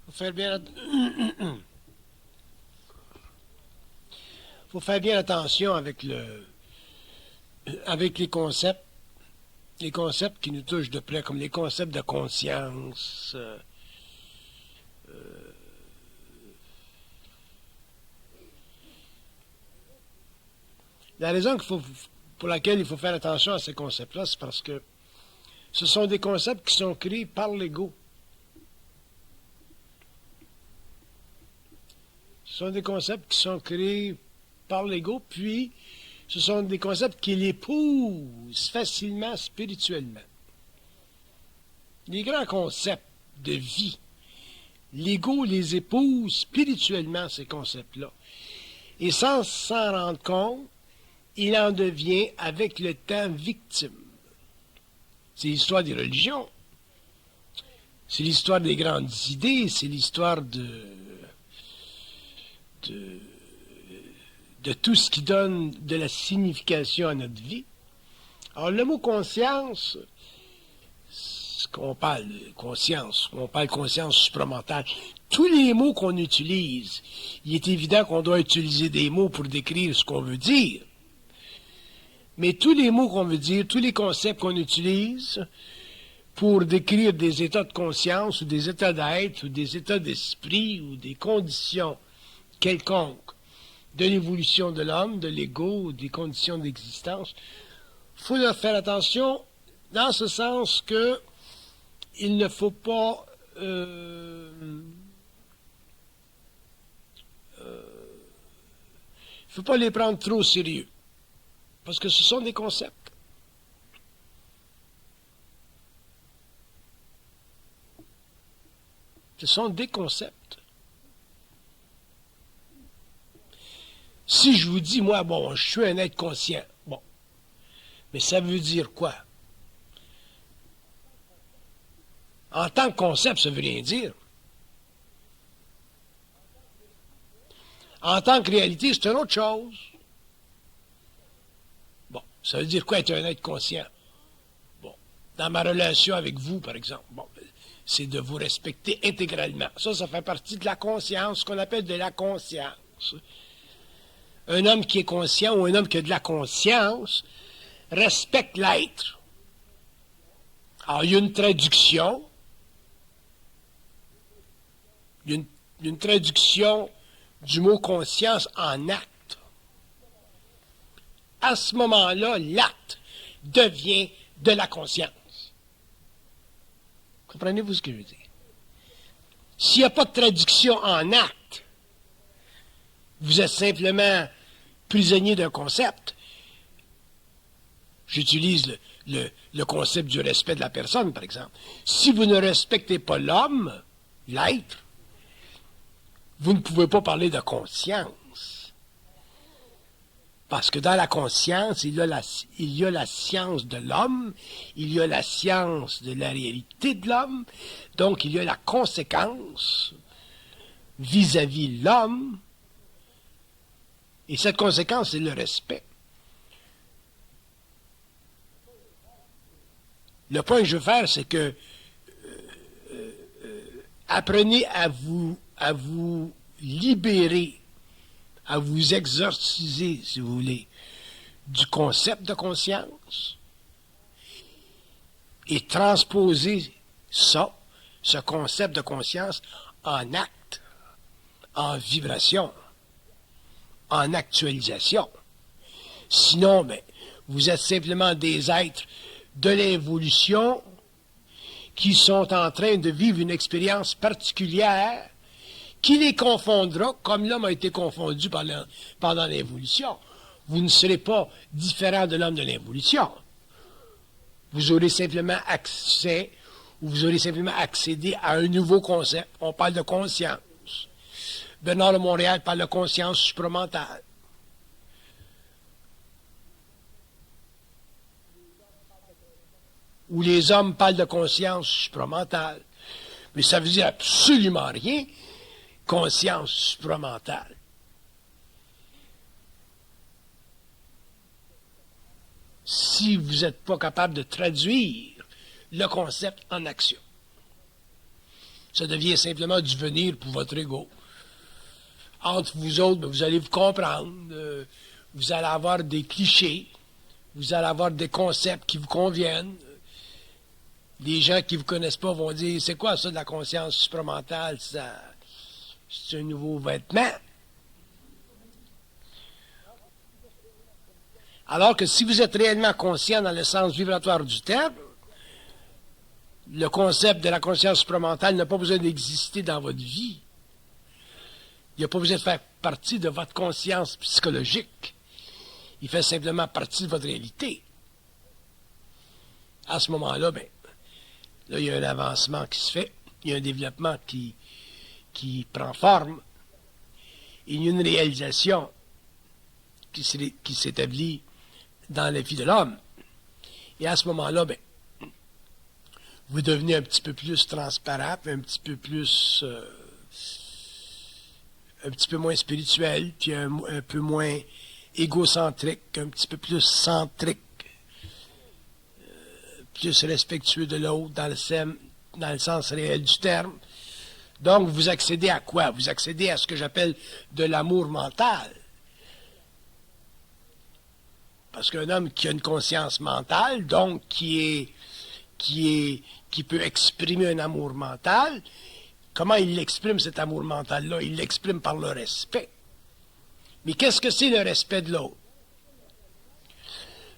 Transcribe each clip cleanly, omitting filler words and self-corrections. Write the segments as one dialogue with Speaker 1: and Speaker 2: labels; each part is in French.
Speaker 1: Faut faire bien, faut faire bien attention avec les concepts qui nous touchent de près, comme les concepts de conscience. La raison pour laquelle il faut faire attention à ces concepts-là, c'est parce que ce sont des concepts qui sont créés par l'ego. Ce sont des concepts qui sont créés par l'ego, puis ce sont des concepts qui l'épousent facilement spirituellement. Les grands concepts de vie, l'ego les épouse spirituellement, ces concepts-là. Et sans s'en rendre compte, il en devient avec le temps victime. C'est l'histoire des religions. C'est l'histoire des grandes idées, c'est l'histoire de tout ce qui donne de la signification à notre vie. Alors, le mot conscience, qu'on parle de conscience supramentale, tous les mots qu'on utilise, il est évident qu'on doit utiliser des mots pour décrire ce qu'on veut dire. Mais tous les mots qu'on veut dire, tous les concepts qu'on utilise pour décrire des états de conscience ou des états d'être ou des états d'esprit ou des conditions quelconques de l'évolution de l'homme, de l'ego, ou des conditions d'existence, il faut leur faire attention dans ce sens que il ne faut pas les prendre trop au sérieux. Parce que ce sont des concepts. Ce sont des concepts. Si je vous dis, moi, bon, je suis un être conscient, bon, mais ça veut dire quoi? En tant que concept, ça veut rien dire. En tant que réalité, c'est une autre chose. Bon, ça veut dire quoi être un être conscient? Bon, dans ma relation avec vous, par exemple, bon, c'est de vous respecter intégralement. Ça fait partie de la conscience, ce qu'on appelle de la conscience. Un homme qui est conscient ou un homme qui a de la conscience respecte l'être. Alors, il y a une traduction. Il y a une traduction du mot conscience en acte. À ce moment-là, l'acte devient de la conscience. Comprenez-vous ce que je veux dire? S'il n'y a pas de traduction en acte, vous êtes simplement prisonnier d'un concept. J'utilise le concept du respect de la personne, par exemple. Si vous ne respectez pas l'homme, l'être, vous ne pouvez pas parler de conscience. Parce que dans la conscience, il y a la science de l'homme, il y a la science de la réalité de l'homme, donc il y a la conséquence vis-à-vis l'homme, et cette conséquence, c'est le respect. Le point que je veux faire, c'est que apprenez à vous libérer, à vous exorciser, si vous voulez, du concept de conscience et transposer ce concept de conscience, en acte, en vibration, en actualisation. Sinon, vous êtes simplement des êtres de l'évolution qui sont en train de vivre une expérience particulière qui les confondra, comme l'homme a été confondu pendant l'évolution. Vous ne serez pas différent de l'homme de l'évolution. Vous aurez simplement accédé à un nouveau concept. On parle de conscience. Bernard de Montréal parle de conscience supramentale. Où les hommes parlent de conscience supramentale. Mais ça veut dire absolument rien, conscience supramentale. Si vous n'êtes pas capable de traduire le concept en action. Ça devient simplement du venir pour votre ego. Entre vous autres, vous allez vous comprendre. Vous allez avoir des clichés. Vous allez avoir des concepts qui vous conviennent. Les gens qui ne vous connaissent pas vont dire, c'est quoi ça de la conscience supramentale? Ça, c'est un nouveau vêtement. Alors que si vous êtes réellement conscient dans le sens vibratoire du terme, le concept de la conscience supramentale n'a pas besoin d'exister dans votre vie. Il n'a pas besoin de faire partie de votre conscience psychologique. Il fait simplement partie de votre réalité. À ce moment-là, là, il y a un avancement qui se fait, il y a un développement qui prend forme, il y a une réalisation qui s'établit dans la vie de l'homme. Et à ce moment-là, vous devenez un petit peu plus transparent, un petit peu plus... un petit peu moins spirituel, puis un peu moins égocentrique, un petit peu plus centrique, plus respectueux de l'autre dans le sens réel du terme. Donc, vous accédez à quoi? Vous accédez à ce que j'appelle de l'amour mental. Parce qu'un homme qui a une conscience mentale, donc qui peut exprimer un amour mental, comment il l'exprime, cet amour mental-là? Il l'exprime par le respect. Mais qu'est-ce que c'est le respect de l'autre?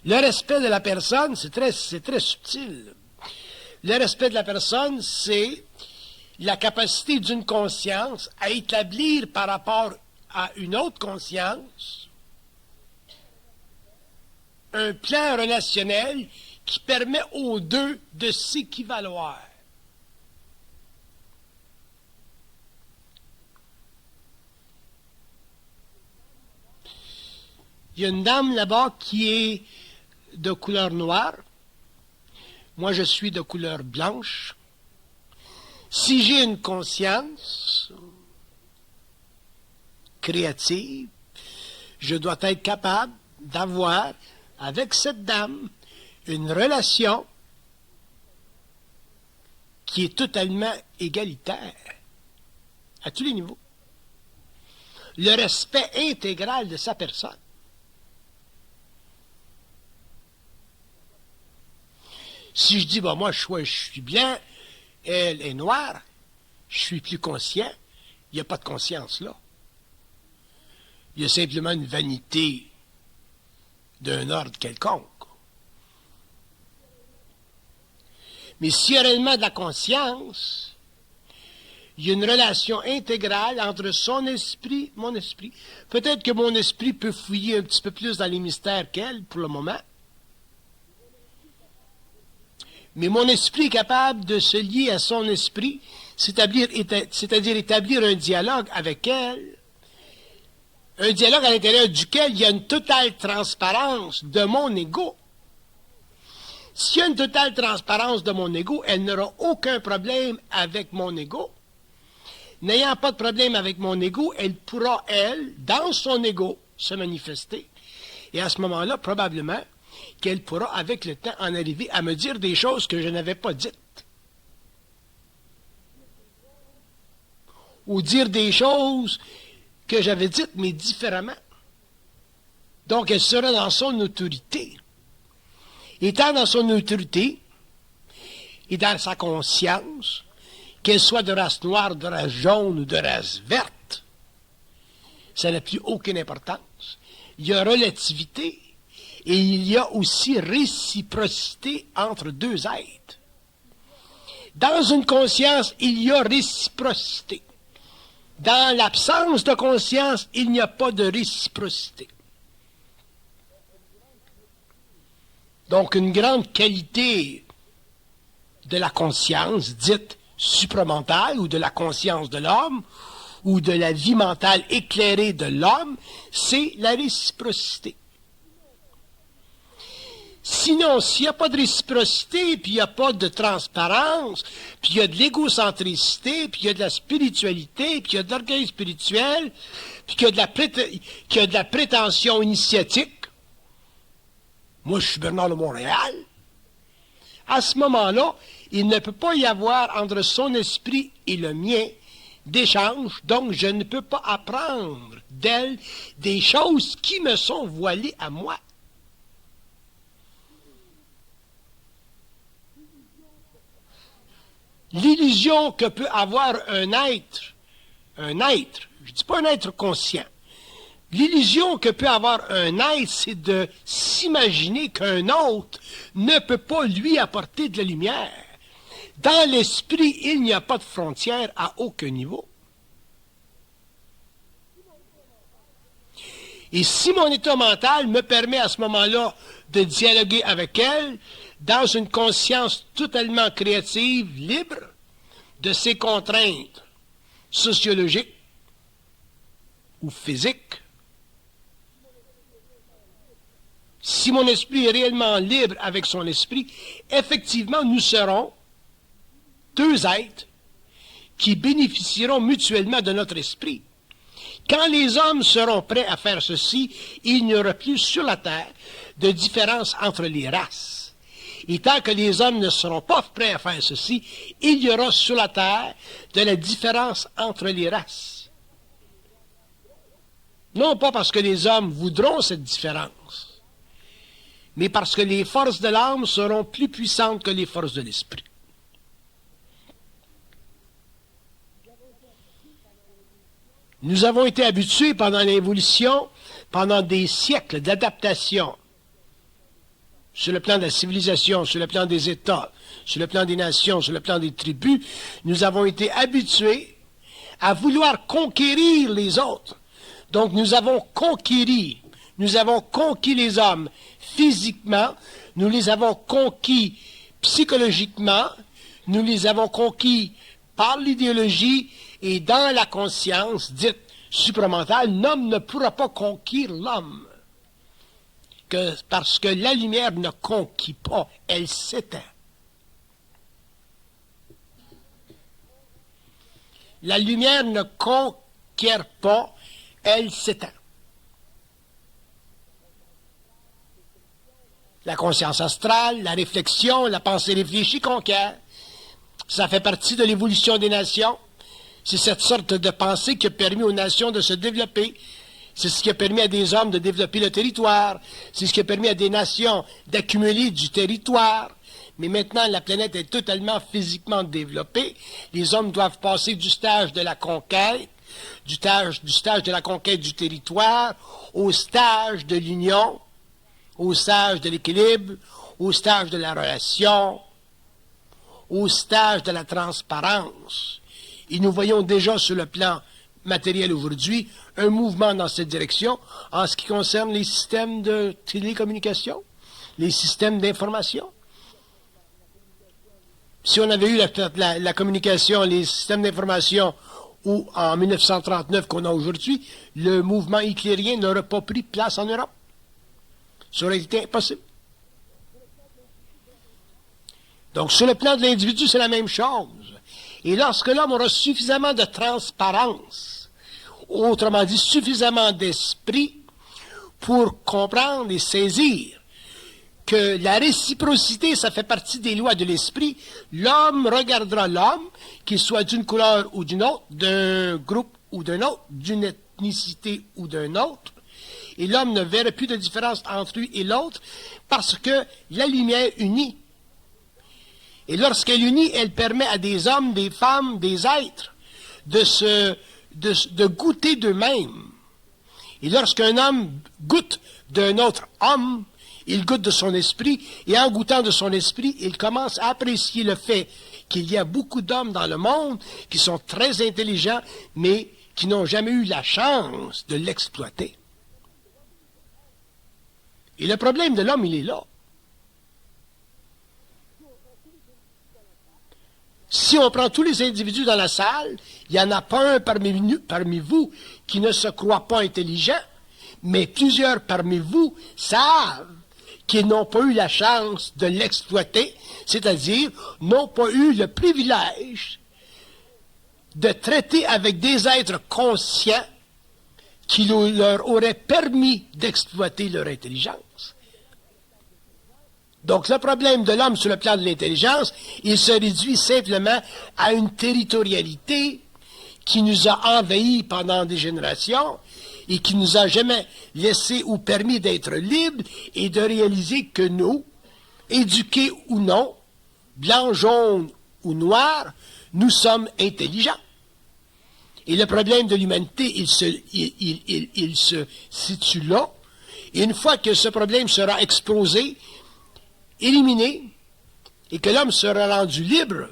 Speaker 1: Le respect de la personne, c'est très subtil. Le respect de la personne, c'est la capacité d'une conscience à établir par rapport à une autre conscience un plan relationnel qui permet aux deux de s'équivaloir. Il y a une dame là-bas qui est de couleur noire. Moi, je suis de couleur blanche. Si j'ai une conscience créative, je dois être capable d'avoir avec cette dame une relation qui est totalement égalitaire à tous les niveaux. Le respect intégral de sa personne. Si je dis, moi, je suis blanc, elle est noire, je suis plus conscient, il n'y a pas de conscience là. Il y a simplement une vanité d'un ordre quelconque. Mais s'il y a réellement de la conscience, il y a une relation intégrale entre son esprit, mon esprit. Peut-être que mon esprit peut fouiller un petit peu plus dans les mystères qu'elle, pour le moment. Mais mon esprit est capable de se lier à son esprit, c'est-à-dire établir un dialogue avec elle, un dialogue à l'intérieur duquel il y a une totale transparence de mon ego. S'il y a une totale transparence de mon ego, elle n'aura aucun problème avec mon ego. N'ayant pas de problème avec mon ego, elle pourra, dans son ego, se manifester. Et à ce moment-là, probablement, qu'elle pourra, avec le temps, en arriver à me dire des choses que je n'avais pas dites. Ou dire des choses que j'avais dites, mais différemment. Donc, elle sera dans son autorité. Étant dans son autorité et dans sa conscience, qu'elle soit de race noire, de race jaune ou de race verte, ça n'a plus aucune importance. Il y a relativité et il y a aussi réciprocité entre deux êtres. Dans une conscience, il y a réciprocité. Dans l'absence de conscience, il n'y a pas de réciprocité. Donc, une grande qualité de la conscience dite supramentale ou de la conscience de l'homme ou de la vie mentale éclairée de l'homme, c'est la réciprocité. Sinon, s'il n'y a pas de réciprocité, puis il n'y a pas de transparence, puis il y a de l'égocentricité, puis il y a de la spiritualité, puis il y a de l'orgueil spirituel, puis qu'il y a de la prétention initiatique, moi je suis Bernard de Montréal, à ce moment-là, Il ne peut pas y avoir entre son esprit et le mien d'échange, donc je ne peux pas apprendre d'elle des choses qui me sont voilées à moi. L'illusion que peut avoir un être, je ne dis pas un être conscient, l'illusion que peut avoir un être, c'est de s'imaginer qu'un autre ne peut pas lui apporter de la lumière. Dans l'esprit, il n'y a pas de frontière à aucun niveau. Et si mon état mental me permet à ce moment-là de dialoguer avec elle, dans une conscience totalement créative, libre de ses contraintes sociologiques ou physiques, si mon esprit est réellement libre avec son esprit, effectivement, nous serons deux êtres qui bénéficieront mutuellement de notre esprit. Quand les hommes seront prêts à faire ceci, il n'y aura plus sur la terre de différence entre les races. Et tant que les hommes ne seront pas prêts à faire ceci, il y aura sur la terre de la différence entre les races. Non pas parce que les hommes voudront cette différence, mais parce que les forces de l'âme seront plus puissantes que les forces de l'esprit. Nous avons été habitués pendant l'évolution, pendant des siècles d'adaptation, sur le plan de la civilisation, sur le plan des États, sur le plan des nations, sur le plan des tribus, nous avons été habitués à vouloir conquérir les autres. Donc nous avons conquis les hommes physiquement, nous les avons conquis psychologiquement, nous les avons conquis par l'idéologie et dans la conscience dite supramentale. L'homme ne pourra pas conquérir l'homme, parce que la lumière ne conquit pas, elle s'éteint. La lumière ne conquiert pas, elle s'éteint. La conscience astrale, la réflexion, la pensée réfléchie conquiert. Ça fait partie de l'évolution des nations. C'est cette sorte de pensée qui a permis aux nations de se développer. C'est ce qui a permis à des hommes de développer le territoire. C'est ce qui a permis à des nations d'accumuler du territoire. Mais maintenant, la planète est totalement physiquement développée. Les hommes doivent passer du stage de la conquête, du stage de la conquête du territoire, au stage de l'union, au stage de l'équilibre, au stage de la relation, au stage de la transparence. Et nous voyons déjà sur le plan matériel aujourd'hui un mouvement dans cette direction en ce qui concerne les systèmes de télécommunication, les systèmes d'information. Si on avait eu la communication, les systèmes d'information ou en 1939 qu'on a aujourd'hui, le mouvement hitlérien n'aurait pas pris place en Europe. Ça aurait été impossible. Donc, sur le plan de l'individu, c'est la même chose. Et lorsque l'homme aura suffisamment de transparence, autrement dit, suffisamment d'esprit pour comprendre et saisir que la réciprocité, ça fait partie des lois de l'esprit, l'homme regardera l'homme, qu'il soit d'une couleur ou d'une autre, d'un groupe ou d'un autre, d'une ethnicité ou d'un autre, et l'homme ne verra plus de différence entre lui et l'autre, parce que la lumière unit. Et lorsqu'elle unit, elle permet à des hommes, des femmes, des êtres de goûter d'eux-mêmes. Et lorsqu'un homme goûte d'un autre homme, il goûte de son esprit, et en goûtant de son esprit, il commence à apprécier le fait qu'il y a beaucoup d'hommes dans le monde qui sont très intelligents, mais qui n'ont jamais eu la chance de l'exploiter. Et le problème de l'homme, il est là. Si on prend tous les individus dans la salle, il n'y en a pas un parmi vous qui ne se croit pas intelligent, mais plusieurs parmi vous savent qu'ils n'ont pas eu la chance de l'exploiter, c'est-à-dire n'ont pas eu le privilège de traiter avec des êtres conscients qui leur auraient permis d'exploiter leur intelligence. Donc, le problème de l'homme sur le plan de l'intelligence, il se réduit simplement à une territorialité qui nous a envahis pendant des générations et qui nous a jamais laissé ou permis d'être libres et de réaliser que nous, éduqués ou non, blancs, jaunes ou noirs, nous sommes intelligents. Et le problème de l'humanité, il se situe là. Et une fois que ce problème sera exposé, éliminé, et que l'homme sera rendu libre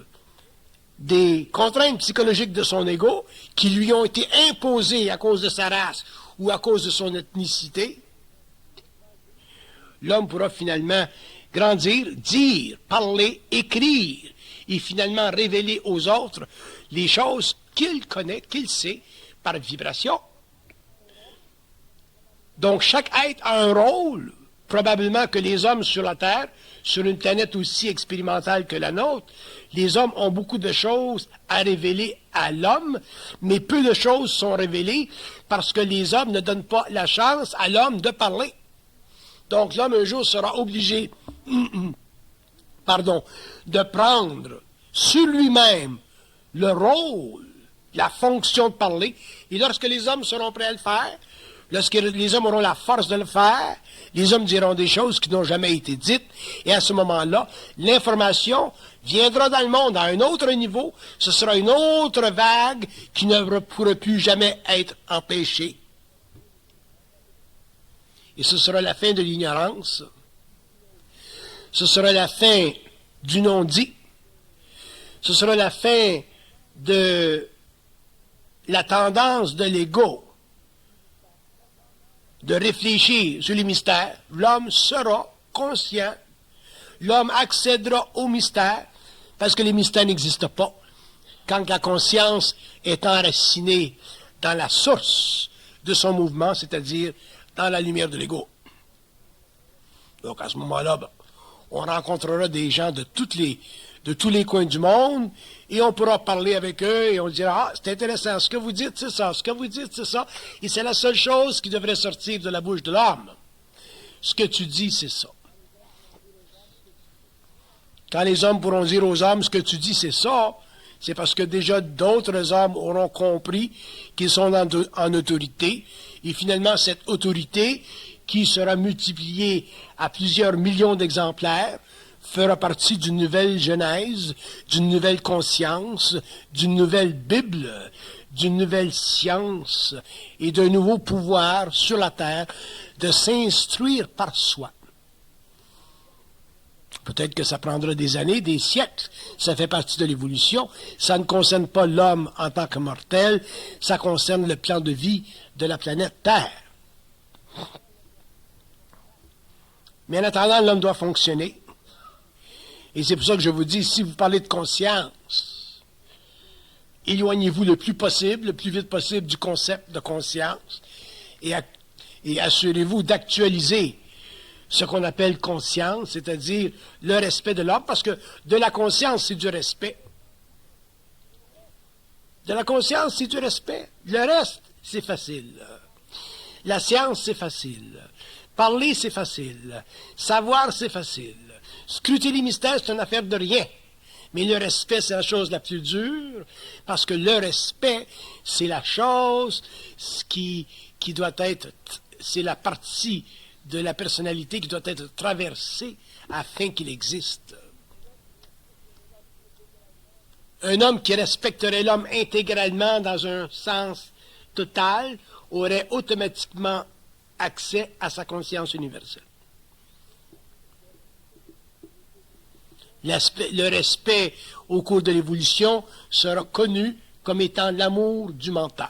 Speaker 1: des contraintes psychologiques de son ego qui lui ont été imposées à cause de sa race ou à cause de son ethnicité, l'homme pourra finalement grandir, dire, parler, écrire et finalement révéler aux autres les choses qu'il connaît, qu'il sait par vibration. Donc chaque être a un rôle, probablement que les hommes sur la Terre, sur une planète aussi expérimentale que la nôtre, les hommes ont beaucoup de choses à révéler à l'homme, mais peu de choses sont révélées parce que les hommes ne donnent pas la chance à l'homme de parler. Donc l'homme un jour sera obligé de prendre sur lui-même le rôle, la fonction de parler, et lorsque les hommes seront prêts à le faire, lorsque les hommes auront la force de le faire, les hommes diront des choses qui n'ont jamais été dites, et à ce moment-là, l'information viendra dans le monde à un autre niveau, ce sera une autre vague qui ne pourra plus jamais être empêchée. Et ce sera la fin de l'ignorance, ce sera la fin du non-dit, ce sera la fin de la tendance de l'ego de réfléchir sur les mystères. L'homme sera conscient, l'homme accédera aux mystères, parce que les mystères n'existent pas. Quand la conscience est enracinée dans la source de son mouvement, c'est-à-dire dans la lumière de l'ego. Donc à ce moment-là, on rencontrera des gens de tous les coins du monde, et on pourra parler avec eux, et on dira, ah, c'est intéressant, ce que vous dites, c'est ça, ce que vous dites, c'est ça, et c'est la seule chose qui devrait sortir de la bouche de l'homme. Ce que tu dis, c'est ça. Quand les hommes pourront dire aux hommes, ce que tu dis, c'est ça, c'est parce que déjà d'autres hommes auront compris qu'ils sont en autorité, et finalement, cette autorité, qui sera multipliée à plusieurs millions d'exemplaires, fera partie d'une nouvelle genèse, d'une nouvelle conscience, d'une nouvelle Bible, d'une nouvelle science et d'un nouveau pouvoir sur la terre de s'instruire par soi. Peut-être que ça prendra des années, des siècles. Ça fait partie de l'évolution. Ça ne concerne pas l'homme en tant que mortel, ça concerne le plan de vie de la planète Terre. Mais en attendant, l'homme doit fonctionner. Et c'est pour ça que je vous dis, si vous parlez de conscience, éloignez-vous le plus vite possible du concept de conscience et assurez-vous d'actualiser ce qu'on appelle conscience, c'est-à-dire le respect de l'homme, parce que de la conscience, c'est du respect. De la conscience, c'est du respect. Le reste, c'est facile. La science, c'est facile. Parler, c'est facile. Savoir, c'est facile. Scruter les mystères, c'est une affaire de rien. Mais le respect, c'est la chose la plus dure, parce que le respect, c'est la chose qui doit être, c'est la partie de la personnalité qui doit être traversée afin qu'il existe. Un homme qui respecterait l'homme intégralement dans un sens total aurait automatiquement accès à sa conscience universelle. Le respect au cours de l'évolution sera connu comme étant l'amour du mental.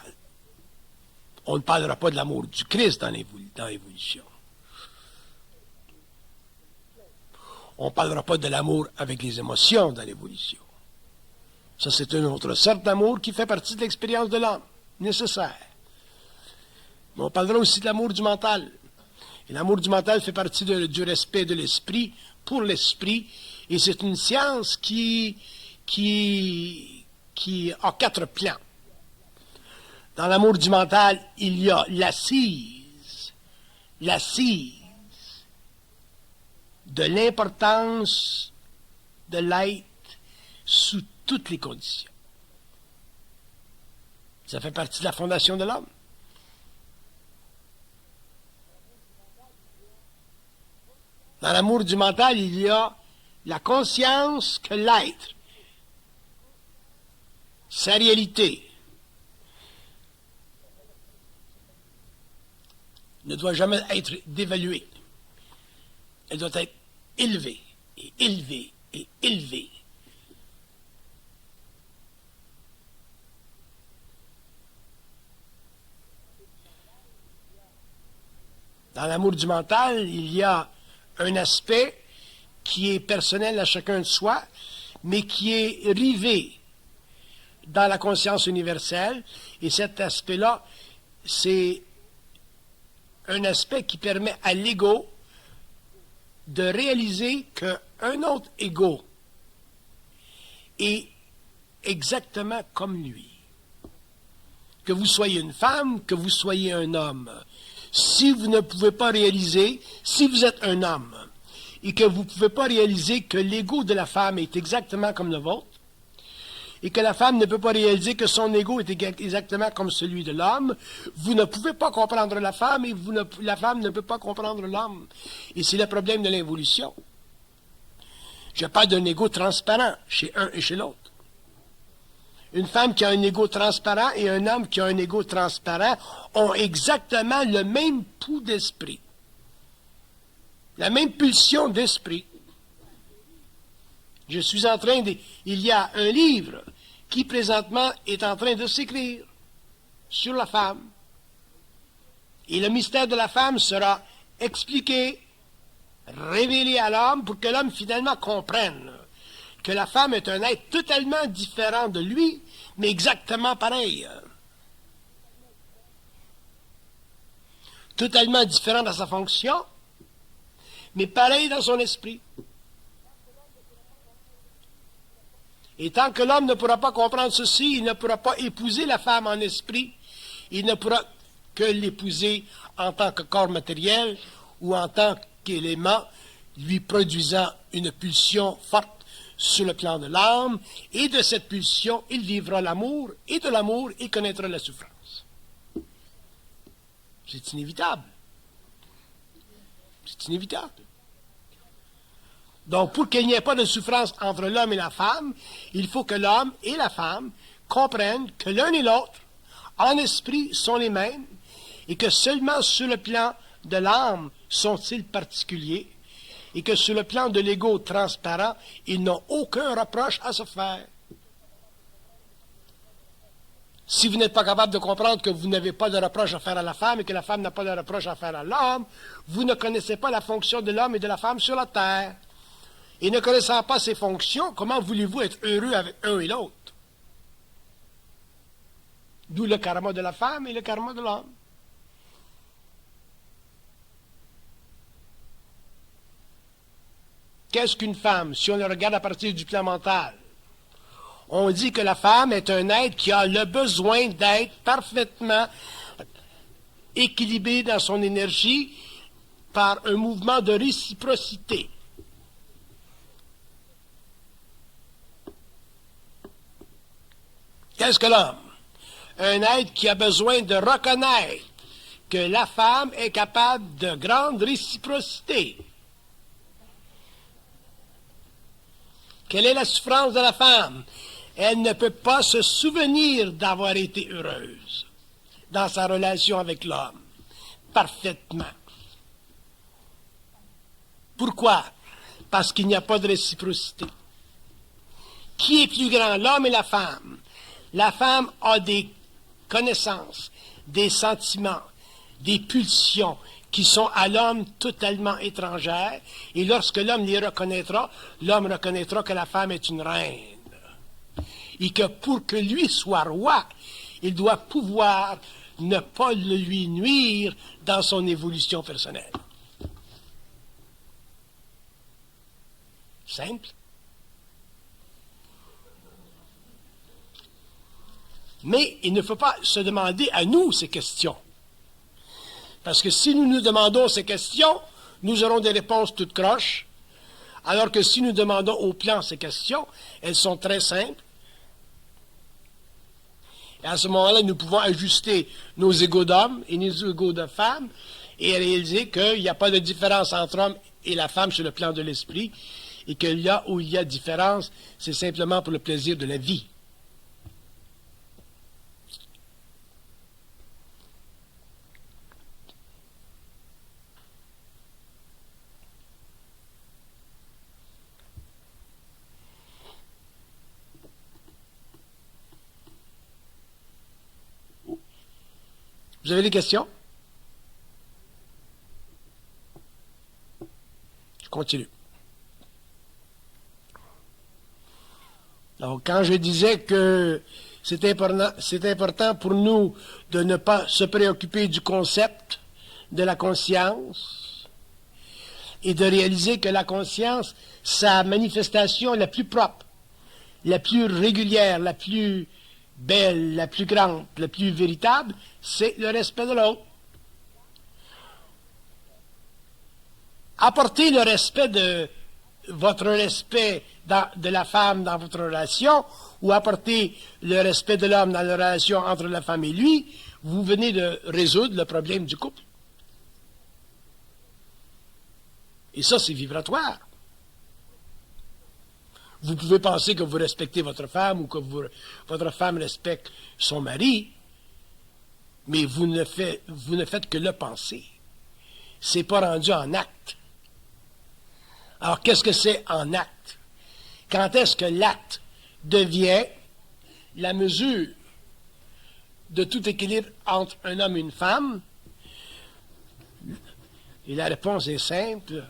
Speaker 1: On ne parlera pas de l'amour du Christ dans l'évolution. On ne parlera pas de l'amour avec les émotions dans l'évolution. Ça, c'est une autre sorte d'amour qui fait partie de l'expérience de l'homme, nécessaire. Mais on parlera aussi de l'amour du mental. Et l'amour du mental fait partie du respect de l'esprit pour l'esprit. Et c'est une science qui a 4 plans. Dans l'amour du mental, il y a l'assise de l'importance de l'être sous toutes les conditions. Ça fait partie de la fondation de l'homme. Dans l'amour du mental, il y a la conscience que l'être, sa réalité, ne doit jamais être dévaluée. Elle doit être élevée, et élevée, et élevée. Dans l'amour du mental, il y a un aspect qui est personnel à chacun de soi, mais qui est rivé dans la conscience universelle. Et cet aspect-là, c'est un aspect qui permet à l'ego de réaliser qu'un autre ego est exactement comme lui. Que vous soyez une femme, que vous soyez un homme. Si vous ne pouvez pas réaliser, si vous êtes un homme, et que vous ne pouvez pas réaliser que l'ego de la femme est exactement comme le vôtre, et que la femme ne peut pas réaliser que son ego est exactement comme celui de l'homme, vous ne pouvez pas comprendre la femme, et la femme ne peut pas comprendre l'homme. Et c'est le problème de l'involution. Je parle d'un ego transparent chez un et chez l'autre. Une femme qui a un ego transparent et un homme qui a un ego transparent ont exactement le même pouls d'esprit, la même pulsion d'esprit. Je suis en train de... Il y a un livre qui présentement est en train de s'écrire sur la femme. Et le mystère de la femme sera expliqué, révélé à l'homme pour que l'homme finalement comprenne que la femme est un être totalement différent de lui, mais exactement pareil. Totalement différent dans sa fonction, mais pareil dans son esprit. Et tant que l'homme ne pourra pas comprendre ceci, il ne pourra pas épouser la femme en esprit, il ne pourra que l'épouser en tant que corps matériel ou en tant qu'élément lui produisant une pulsion forte sur le plan de l'âme, et de cette pulsion, il vivra l'amour, et de l'amour, il connaîtra la souffrance. C'est inévitable. C'est inévitable. Donc, pour qu'il n'y ait pas de souffrance entre l'homme et la femme, il faut que l'homme et la femme comprennent que l'un et l'autre, en esprit, sont les mêmes, et que seulement sur le plan de l'âme sont-ils particuliers, et que sur le plan de l'ego transparent, ils n'ont aucun reproche à se faire. Si vous n'êtes pas capable de comprendre que vous n'avez pas de reproche à faire à la femme et que la femme n'a pas de reproche à faire à l'homme, vous ne connaissez pas la fonction de l'homme et de la femme sur la terre. Et ne connaissant pas ces fonctions, comment voulez-vous être heureux avec un et l'autre? D'où le karma de la femme et le karma de l'homme. Qu'est-ce qu'une femme, si on le regarde à partir du plan mental? On dit que la femme est un être qui a le besoin d'être parfaitement équilibré dans son énergie par un mouvement de réciprocité. Qu'est-ce que l'homme? Un être qui a besoin de reconnaître que la femme est capable de grande réciprocité. Quelle est la souffrance de la femme? Elle ne peut pas se souvenir d'avoir été heureuse dans sa relation avec l'homme, parfaitement. Pourquoi? Parce qu'il n'y a pas de réciprocité. Qui est plus grand, l'homme et la femme? La femme a des connaissances, des sentiments, des pulsions qui sont à l'homme totalement étrangères, et lorsque l'homme les reconnaîtra, l'homme reconnaîtra que la femme est une reine, et que pour que lui soit roi, il doit pouvoir ne pas lui nuire dans son évolution personnelle. Simple. Mais il ne faut pas se demander à nous ces questions. Parce que si nous nous demandons ces questions, nous aurons des réponses toutes croches, Alors que si nous demandons au plan ces questions, elles sont très simples. Et à ce moment-là, nous pouvons ajuster nos égos d'hommes et nos égos de femmes et réaliser qu'il n'y a pas de différence entre l'homme et la femme sur le plan de l'esprit et qu'il y a où il y a différence, c'est simplement pour le plaisir de la vie. Vous avez des questions? Je continue. Alors, quand je disais que c'est important pour nous de ne pas se préoccuper du concept de la conscience et de réaliser que la conscience, sa manifestation la plus propre, la plus régulière, la plus belle, la plus grande, la plus véritable, c'est le respect de l'autre. Apportez le respect de votre respect de la femme dans votre relation, ou apportez le respect de l'homme dans la relation entre la femme et lui, vous venez de résoudre le problème du couple. Et ça, c'est vibratoire. Vous pouvez penser que vous respectez votre femme ou que votre femme respecte son mari, mais vous ne faites que le penser. C'est pas rendu en acte. Alors, qu'est-ce que c'est en acte? Quand est-ce que l'acte devient la mesure de tout équilibre entre un homme et une femme? Et la réponse est simple.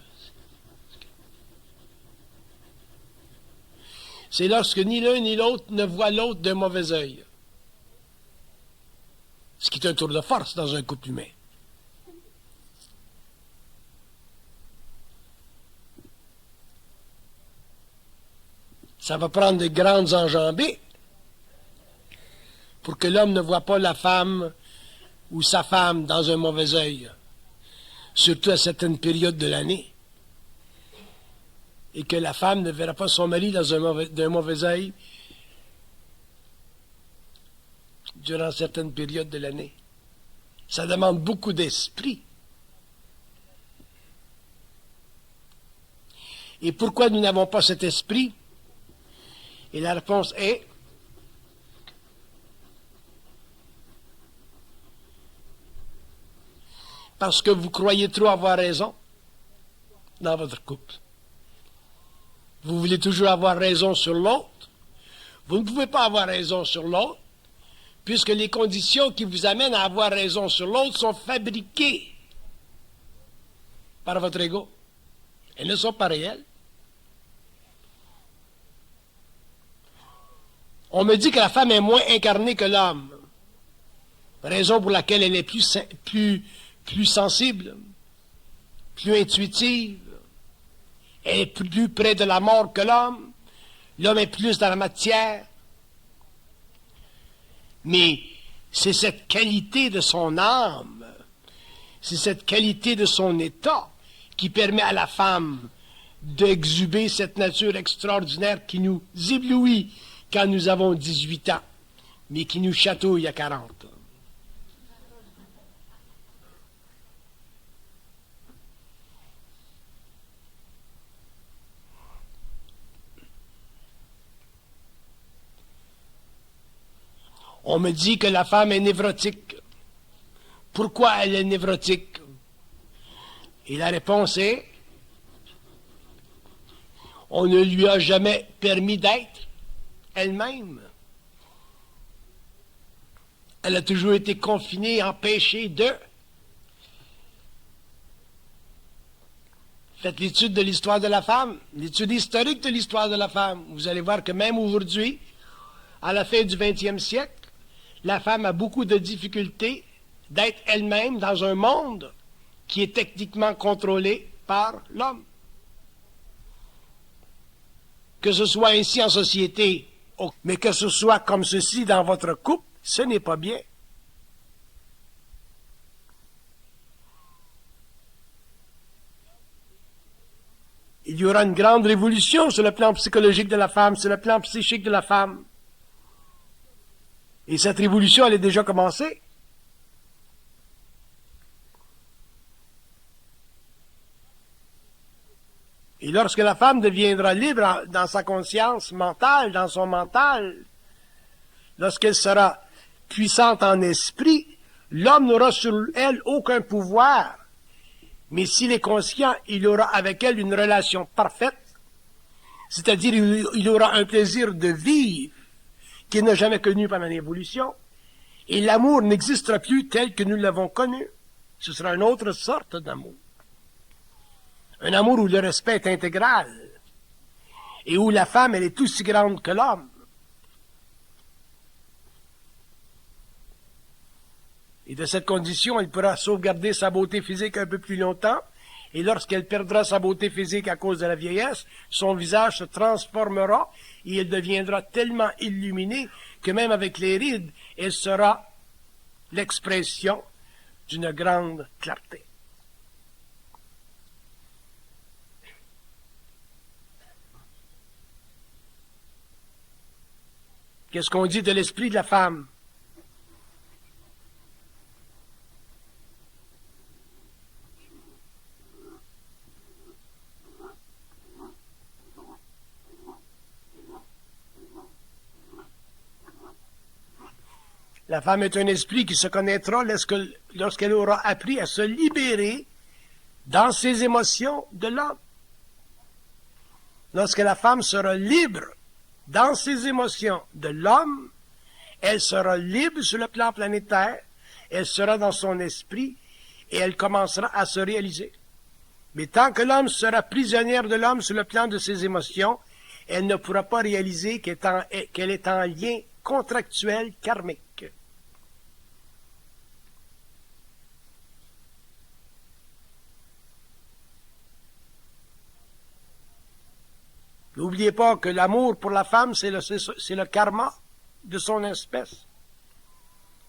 Speaker 1: C'est lorsque ni l'un ni l'autre ne voit l'autre d'un mauvais œil. Ce qui est un tour de force dans un couple humain. Ça va prendre de grandes enjambées pour que l'homme ne voit pas la femme ou sa femme dans un mauvais œil, surtout à certaines périodes de l'année, et que la femme ne verra pas son mari d'un mauvais œil durant certaines périodes de l'année. Ça demande beaucoup d'esprit. Et pourquoi nous n'avons pas cet esprit? Et la réponse est parce que vous croyez trop avoir raison dans votre couple. Vous voulez toujours avoir raison sur l'autre. Vous ne pouvez pas avoir raison sur l'autre, puisque les conditions qui vous amènent à avoir raison sur l'autre sont fabriquées par votre ego. Elles ne sont pas réelles. On me dit que la femme est moins incarnée que l'homme, raison pour laquelle elle est plus sensible, plus intuitive, elle est plus près de la mort que l'homme, l'homme est plus dans la matière. Mais c'est cette qualité de son âme, c'est cette qualité de son état qui permet à la femme d'exhuber cette nature extraordinaire qui nous éblouit quand nous avons 18 ans, mais qui nous chatouille à 40. On me dit que la femme est névrotique. Pourquoi elle est névrotique? Et la réponse est, on ne lui a jamais permis d'être elle-même. Elle a toujours été confinée, empêchée de. Faites l'étude de l'histoire de la femme, l'étude historique de l'histoire de la femme. Vous allez voir que même aujourd'hui, à la fin du 20e siècle, la femme a beaucoup de difficultés d'être elle-même dans un monde qui est techniquement contrôlé par l'homme. Que ce soit ainsi en société, mais que ce soit comme ceci dans votre couple, ce n'est pas bien. il y aura une grande révolution sur le plan psychologique de la femme, sur le plan psychique de la femme. Et cette révolution, elle est déjà commencée. Et lorsque la femme deviendra libre dans sa conscience mentale, dans son mental, lorsqu'elle sera puissante en esprit, l'homme n'aura sur elle aucun pouvoir. Mais s'il est conscient, il aura avec elle une relation parfaite, c'est-à-dire il aura un plaisir de vivre qu'il n'a jamais connu pendant l'évolution. Et l'amour n'existera plus tel que nous l'avons connu. Ce sera une autre sorte d'amour. Un amour où le respect est intégral et où la femme, elle est aussi grande que l'homme. Et de cette condition, elle pourra sauvegarder sa beauté physique un peu plus longtemps. Et lorsqu'elle perdra sa beauté physique à cause de la vieillesse, son visage se transformera et elle deviendra tellement illuminée que même avec les rides, elle sera l'expression d'une grande clarté. Qu'est-ce qu'on dit de l'esprit de la femme? La femme est un esprit qui se connaîtra lorsqu'elle aura appris à se libérer dans ses émotions de l'homme. Lorsque la femme sera libre dans ses émotions de l'homme, elle sera libre sur le plan planétaire, elle sera dans son esprit et elle commencera à se réaliser. Mais tant que l'homme sera prisonnière de l'homme sur le plan de ses émotions, elle ne pourra pas réaliser qu'elle est en lien contractuel karmique. N'oubliez pas que l'amour pour la femme, c'est le karma de son espèce.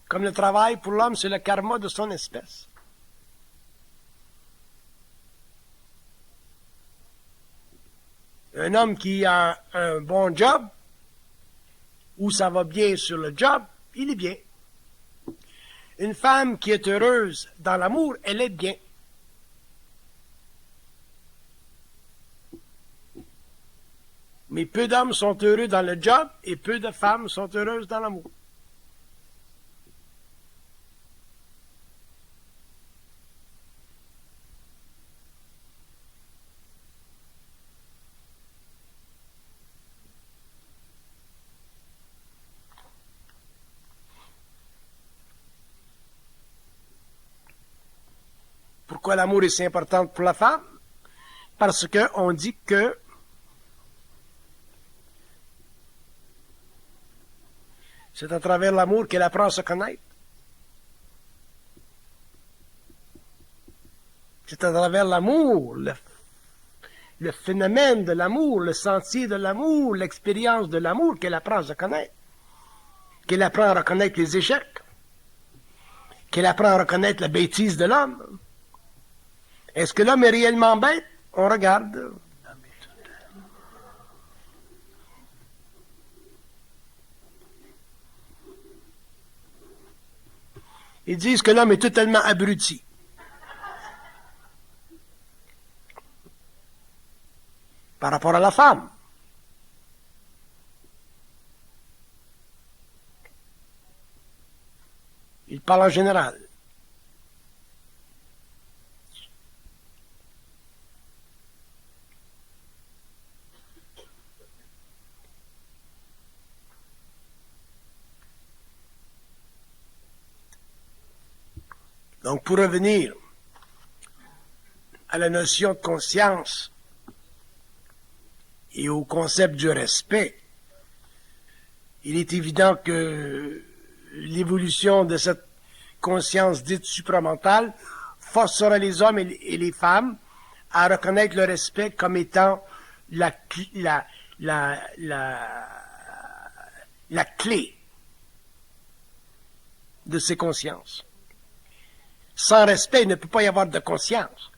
Speaker 1: Comme le travail pour l'homme, c'est le karma de son espèce. Un homme qui a un bon job, où ça va bien sur le job, il est bien. Une femme qui est heureuse dans l'amour, elle est bien. Mais peu d'hommes sont heureux dans le job et peu de femmes sont heureuses dans l'amour. Pourquoi l'amour est si important pour la femme? Parce qu'on dit que c'est à travers l'amour qu'elle apprend à se connaître. C'est à travers l'amour, le phénomène de l'amour, le sentier de l'amour, l'expérience de l'amour qu'elle apprend à se connaître. Qu'elle apprend à reconnaître les échecs. Qu'elle apprend à reconnaître la bêtise de l'homme. Est-ce que l'homme est réellement bête? On regarde. Ils disent que l'homme est totalement abruti. Par rapport à la femme. Il parle en général. Donc, pour revenir à la notion de conscience et au concept du respect, il est évident que l'évolution de cette conscience dite supramentale forcera les hommes et les femmes à reconnaître le respect comme étant la clé de ces consciences. Sans respect, il ne peut pas y avoir de conscience.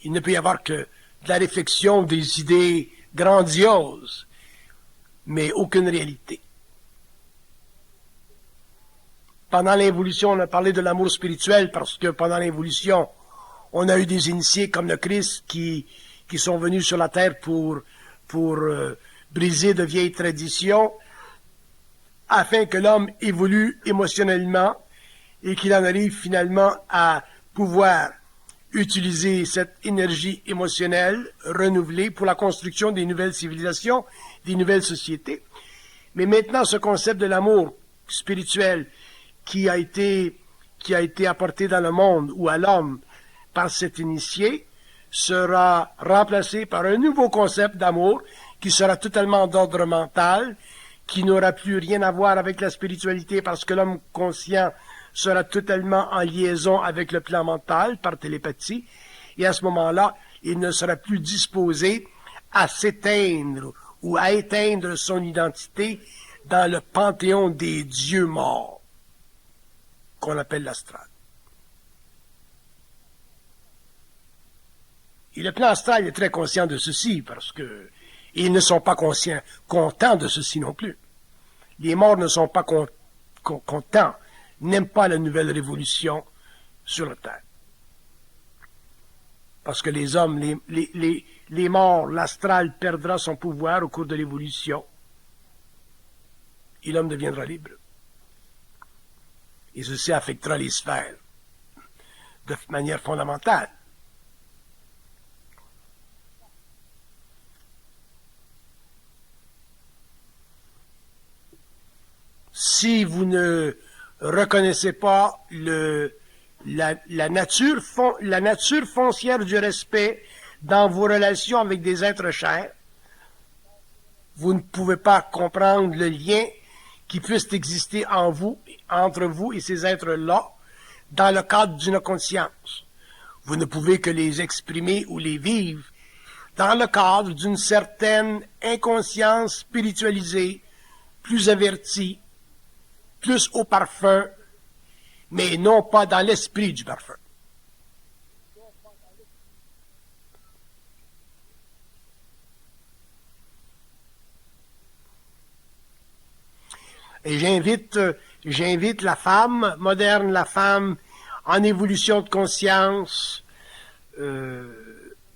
Speaker 1: Il ne peut y avoir que de la réflexion des idées grandioses, mais aucune réalité. Pendant l'évolution, on a parlé de l'amour spirituel parce que pendant l'évolution, on a eu des initiés comme le Christ qui sont venus sur la terre pour briser de vieilles traditions afin que l'homme évolue émotionnellement et qu'il en arrive finalement à pouvoir utiliser cette énergie émotionnelle renouvelée pour la construction des nouvelles civilisations, des nouvelles sociétés. Mais maintenant, ce concept de l'amour spirituel qui a été apporté dans le monde ou à l'homme par cet initié sera remplacé par un nouveau concept d'amour qui sera totalement d'ordre mental, qui n'aura plus rien à voir avec la spiritualité parce que l'homme conscient sera totalement en liaison avec le plan mental par télépathie, et à ce moment-là, il ne sera plus disposé à s'éteindre ou à éteindre son identité dans le panthéon des dieux morts, qu'on appelle l'astral. Et le plan astral est très conscient de ceci, parce que ils ne sont pas contents de ceci non plus. Les morts ne sont pas contents, n'aiment pas la nouvelle révolution sur la Terre. Parce que les hommes, les morts, l'astral perdra son pouvoir au cours de l'évolution, et l'homme deviendra libre. Et ceci affectera les sphères de manière fondamentale. Si vous ne reconnaissez pas la nature foncière du respect dans vos relations avec des êtres chers, vous ne pouvez pas comprendre le lien qui puisse exister entre vous et ces êtres-là dans le cadre d'une conscience. Vous ne pouvez que les exprimer ou les vivre dans le cadre d'une certaine inconscience spiritualisée, plus avertie, plus au parfum, mais non pas dans l'esprit du parfum. Et j'invite la femme moderne, la femme en évolution de conscience,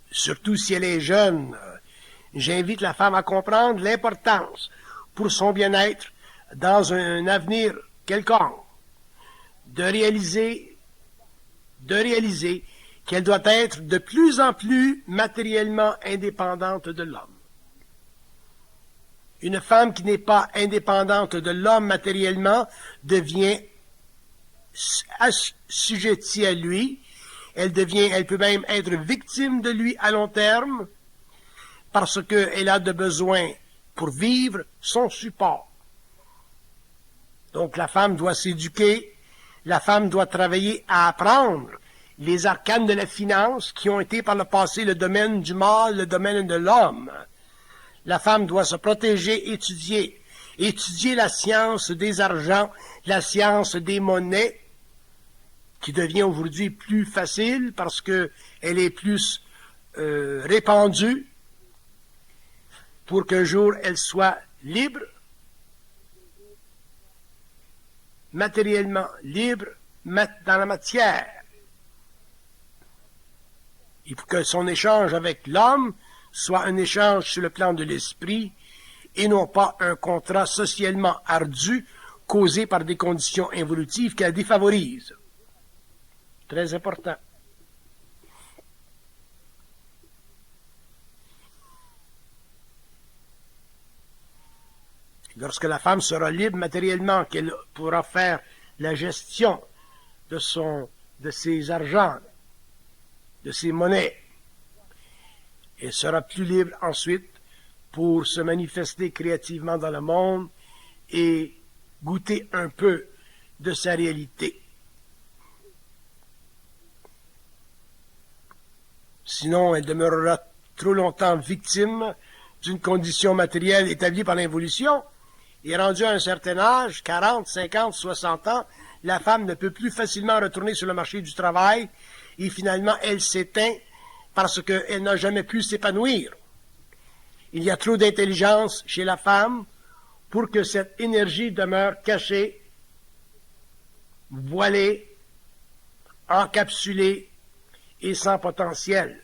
Speaker 1: surtout si elle est jeune, j'invite la femme à comprendre l'importance pour son bien-être dans un avenir quelconque, de réaliser qu'elle doit être de plus en plus matériellement indépendante de l'homme. Une femme qui n'est pas indépendante de l'homme matériellement devient assujettie à lui. Elle peut même être victime de lui à long terme parce qu'elle a de besoin pour vivre son support. Donc la femme doit s'éduquer, la femme doit travailler à apprendre les arcanes de la finance qui ont été par le passé le domaine du mal, le domaine de l'homme. La femme doit se protéger, étudier la science des argents, la science des monnaies, qui devient aujourd'hui plus facile parce que elle est plus répandue, pour qu'un jour elle soit libre, matériellement libre dans la matière. Et pour que son échange avec l'homme soit un échange sur le plan de l'esprit et non pas un contrat socialement ardu causé par des conditions évolutives qui la défavorisent. Très important. Lorsque la femme sera libre matériellement, qu'elle pourra faire la gestion de ses argents, de ses monnaies, elle sera plus libre ensuite pour se manifester créativement dans le monde et goûter un peu de sa réalité. Sinon, elle demeurera trop longtemps victime d'une condition matérielle établie par l'évolution. Et rendue à un certain âge, 40, 50, 60 ans, la femme ne peut plus facilement retourner sur le marché du travail et finalement elle s'éteint parce qu'elle n'a jamais pu s'épanouir. Il y a trop d'intelligence chez la femme pour que cette énergie demeure cachée, voilée, encapsulée et sans potentiel.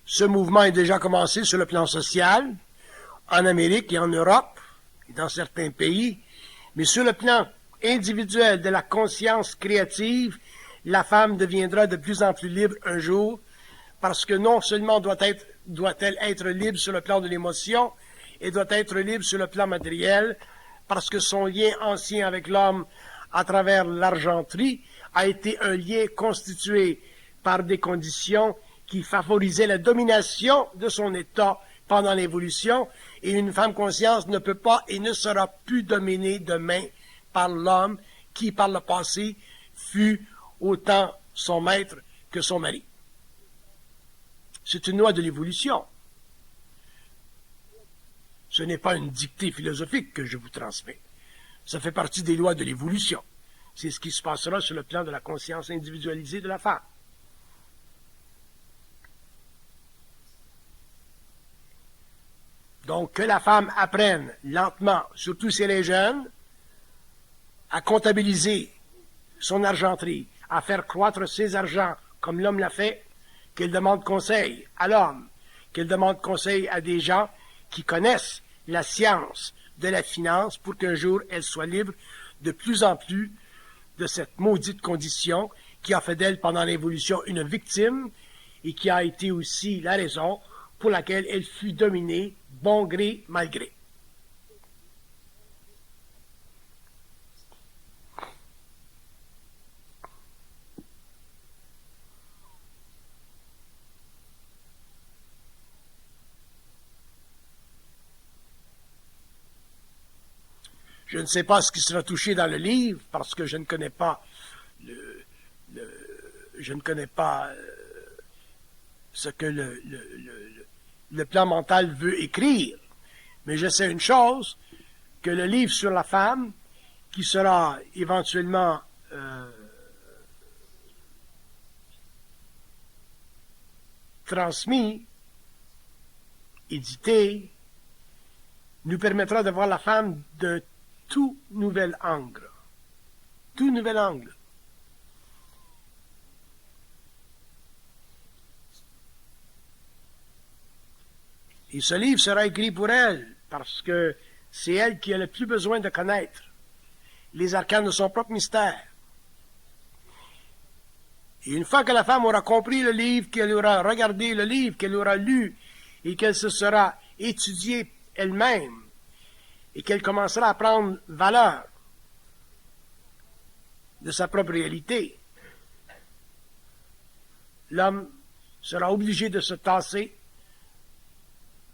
Speaker 1: Ce mouvement est déjà commencé sur le plan social, en Amérique et en Europe, et dans certains pays, mais sur le plan individuel de la conscience créative, la femme deviendra de plus en plus libre un jour, parce que non seulement doit-elle être libre sur le plan de l'émotion, et doit être libre sur le plan matériel, parce que son lien ancien avec l'homme à travers l'argenterie a été un lien constitué par des conditions qui favorisaient la domination de son état pendant l'évolution, et une femme consciente ne peut pas et ne sera plus dominée demain par l'homme qui, par le passé, fut autant son maître que son mari. C'est une loi de l'évolution. Ce n'est pas une dictée philosophique que je vous transmets. Ça fait partie des lois de l'évolution. C'est ce qui se passera sur le plan de la conscience individualisée de la femme. Donc, que la femme apprenne lentement, surtout si elle est jeune, à comptabiliser son argenterie, à faire croître ses argents comme l'homme l'a fait, qu'elle demande conseil à l'homme, qu'elle demande conseil à des gens qui connaissent la science de la finance pour qu'un jour elle soit libre de plus en plus de cette maudite condition qui a fait d'elle pendant l'évolution une victime et qui a été aussi la raison pour laquelle elle fut dominée bon gré, mal gré. Je ne sais pas ce qui sera touché dans le livre parce que je ne connais pas ce que le plan mental veut écrire. Mais je sais une chose, que le livre sur la femme, qui sera éventuellement transmis, édité, nous permettra de voir la femme de tout nouvel angle. Tout nouvel angle. Et ce livre sera écrit pour elle, parce que c'est elle qui a le plus besoin de connaître les arcanes de son propre mystère. Et une fois que la femme aura compris le livre, qu'elle aura regardé le livre, qu'elle aura lu, et qu'elle se sera étudiée elle-même, et qu'elle commencera à prendre valeur de sa propre réalité, l'homme sera obligé de se tasser,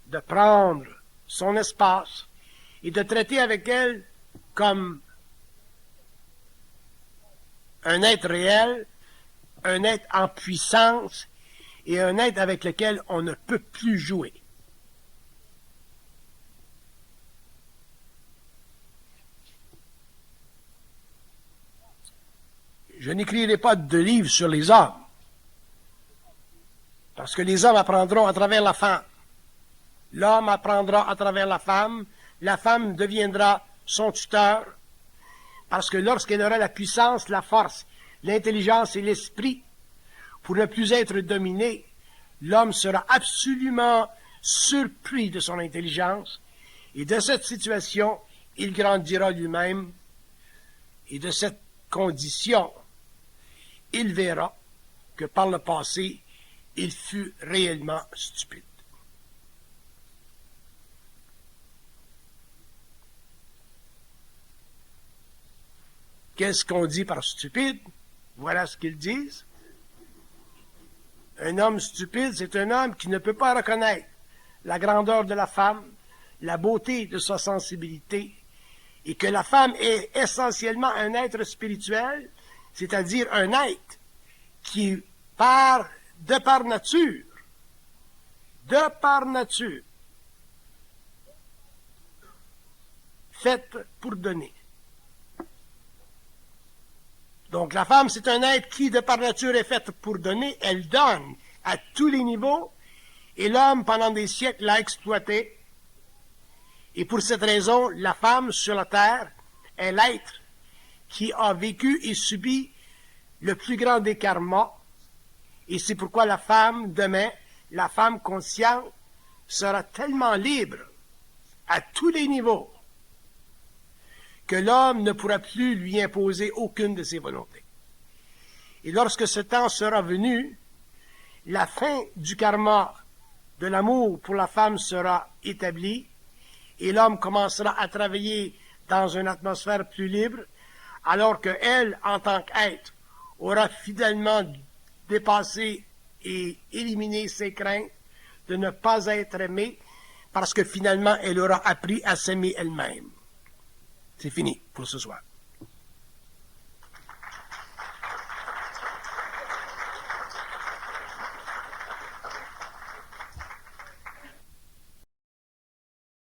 Speaker 1: de prendre son espace et de traiter avec elle comme un être réel, un être en puissance et un être avec lequel on ne peut plus jouer. Je n'écrirai pas de livre sur les hommes, parce que les hommes apprendront à travers la femme. L'homme apprendra à travers la femme deviendra son tuteur, parce que lorsqu'elle aura la puissance, la force, l'intelligence et l'esprit, pour ne plus être dominé, l'homme sera absolument surpris de son intelligence, et de cette situation, il grandira lui-même, et de cette condition, il verra que par le passé, il fut réellement stupide. Qu'est-ce qu'on dit par stupide? Voilà ce qu'ils disent. Un homme stupide, c'est un homme qui ne peut pas reconnaître la grandeur de la femme, la beauté de sa sensibilité, et que la femme est essentiellement un être spirituel, c'est-à-dire un être qui, de par nature, faite pour donner. Donc la femme, c'est un être qui, de par nature, est faite pour donner. Elle donne à tous les niveaux. Et l'homme, pendant des siècles, l'a exploité. Et pour cette raison, la femme sur la terre est l'être qui a vécu et subi le plus grand des karmas. Et c'est pourquoi la femme, demain, la femme consciente, sera tellement libre à tous les niveaux que l'homme ne pourra plus lui imposer aucune de ses volontés. Et lorsque ce temps sera venu, la fin du karma de l'amour pour la femme sera établie et l'homme commencera à travailler dans une atmosphère plus libre, alors qu'elle, en tant qu'être, aura fidèlement dépassé et éliminé ses craintes de ne pas être aimée, parce que finalement, elle aura appris à s'aimer elle-même. C'est fini pour ce soir.